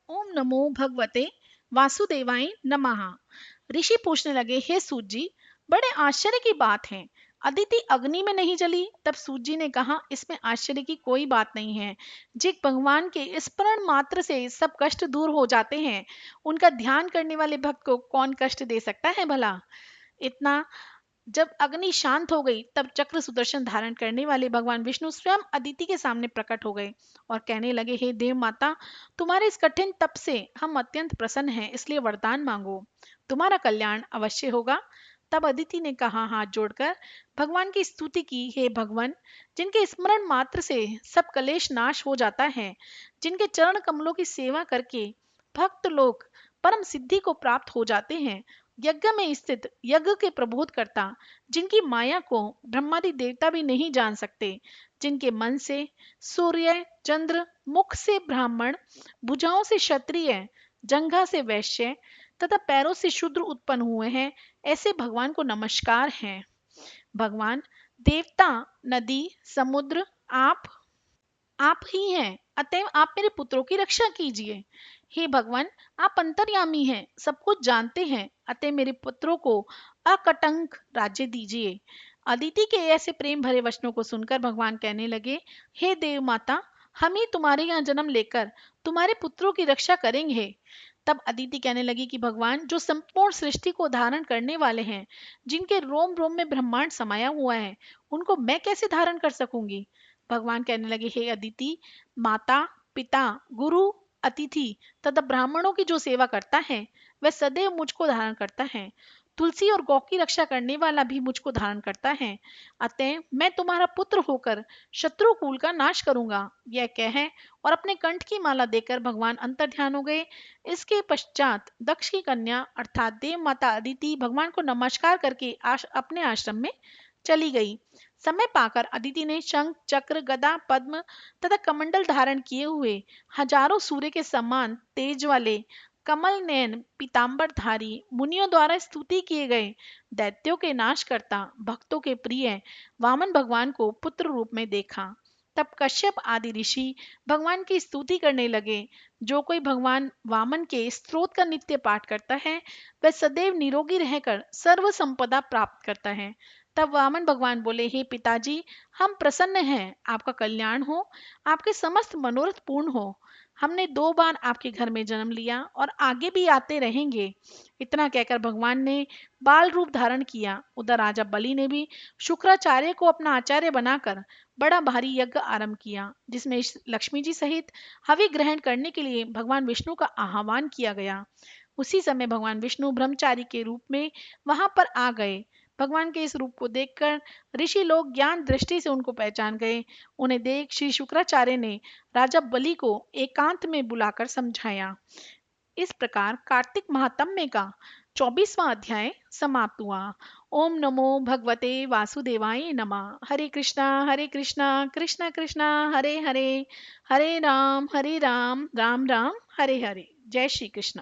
ओम नमो भगवते वासुदेवाय नमः। ऋषि पूछने लगे, हे सूत जी, बड़े आश्चर्य की बात है। अदिति अग्नि में नहीं जली। तब सूत जी ने कहा, इसमें आश्चर्य की कोई बात नहीं है। जिस भगवान के स्मरण मात्र से सब कष्ट दूर हो जाते हैं, उनका ध्यान करने वाले भक्त को कौन कष्ट दे सकता है भला। इतना जब अग्नि शांत हो गई, तब चक्र सुदर्शन धारण करने वाले भगवान विष्णु स्वयं अदिति के सामने प्रकट हो गए और कहने लगे, हे देव माता, तुम्हारे इस कठिन तप से हम अत्यंत प्रसन्न हैं, इसलिए वरदान मांगो, तुम्हारा कल्याण अवश्य होगा। तब अदिति ने कहा, हाथ जोड़कर भगवान की स्तुति की, हे भगवान, जिनके स्मरण मात्र से सब कलेश नाश हो जाता है, जिनके चरण कमलों की सेवा करके भक्त लोग परम सिद्धि को प्राप्त हो जाते हैं, यज्ञ में स्थित यज्ञ के प्रबोध करता, जिनकी माया को ब्रह्मादि देवता भी नहीं जान सकते, जिनके मन से सूर्य चंद्र, मुख से ब्राह्मण, भुजाओं से क्षत्रिय, जंघा से वैश्य तथा पैरों से शूद्र उत्पन्न हुए हैं, ऐसे भगवान को नमस्कार है। भगवान देवता, नदी, समुद्र, आप ही हैं, अतएव आप मेरे पुत्रों की रक्षा कीजिए। हे भगवान, आप अंतर्यामी हैं, सब कुछ जानते हैं, अतः मेरे पुत्रों को अकटंक राज्य दीजिए। अदिति के ऐसे प्रेम भरे वचनों को सुनकर भगवान कहने लगे, हे देव माता, हम ही तुम्हारे यहाँ जन्म लेकर तुम्हारे पुत्रों की रक्षा करेंगे। तब अदिति कहने लगी कि भगवान, जो संपूर्ण सृष्टि को धारण करने वाले हैं, जिनके रोम रोम में ब्रह्मांड समाया हुआ है, उनको मैं कैसे धारण कर सकूंगी। भगवान कहने लगे, हे अदिति, माता, पिता, गुरु, अतिथि तथा ब्राह्मणों की जो सेवा करता है, वह सदैव मुझको धारण करता है। तुलसी और गौ की रक्षा करने वाला भी मुझको धारण करता है। अतः मैं तुम्हारा पुत्र होकर शत्रु कुल का नाश करूंगा। यह कह और अपने कंठ की माला देकर भगवान अंतर्ध्यान हो गए। इसके पश्चात दक्ष की कन्या अर्थात देव माता अदिति भगवान को नमस्कार करके अपने आश्रम में चली गई। समय पाकर अदिति ने शंख, चक्र, गदा, पद्म तथा कमंडल धारण किए हुए हजारों सूर्य के समान तेज वाले कमल नयन पीताम्बरधारी, मुनियों द्वारा स्तुति किए गए, दैत्यों के नाश करता, भक्तों के प्रिय वामन भगवान को पुत्र रूप में देखा। तब कश्यप आदि ऋषि भगवान की स्तुति करने लगे। जो कोई भगवान वामन के स्तोत्र का नित्य पाठ करता है, वह सदैव निरोगी रहकर सर्व संपदा प्राप्त करता है। तब वामन भगवान बोले, हे पिताजी, हम प्रसन्न हैं, आपका कल्याण हो, आपके समस्त मनोरथ पूर्ण हो। हमने 2 बार आपके घर में जन्म लिया और आगे भी आते रहेंगे। इतना कहकर भगवान ने बाल रूप धारण किया। उधर राजा बलि ने भी शुक्राचार्य को अपना आचार्य बनाकर बड़ा भारी यज्ञ आरंभ किया, जिसमें लक्ष्मी जी सहित हवि ग्रहण करने के लिए भगवान विष्णु का आह्वान किया गया। उसी समय भगवान विष्णु ब्रह्मचारी के रूप में वहां पर आ गए। भगवान के इस रूप को देखकर ऋषि लोग ज्ञान दृष्टि से उनको पहचान गए। उन्हें देख श्री शुक्राचार्य ने राजा बलि को एकांत में बुलाकर समझाया। इस प्रकार कार्तिक महात्म्य का 24वां अध्याय समाप्त हुआ। ओम नमो भगवते वासुदेवाय नमः। हरे कृष्णा कृष्णा कृष्णा हरे हरे, हरे राम राम राम हरे हरे। जय श्री कृष्ण।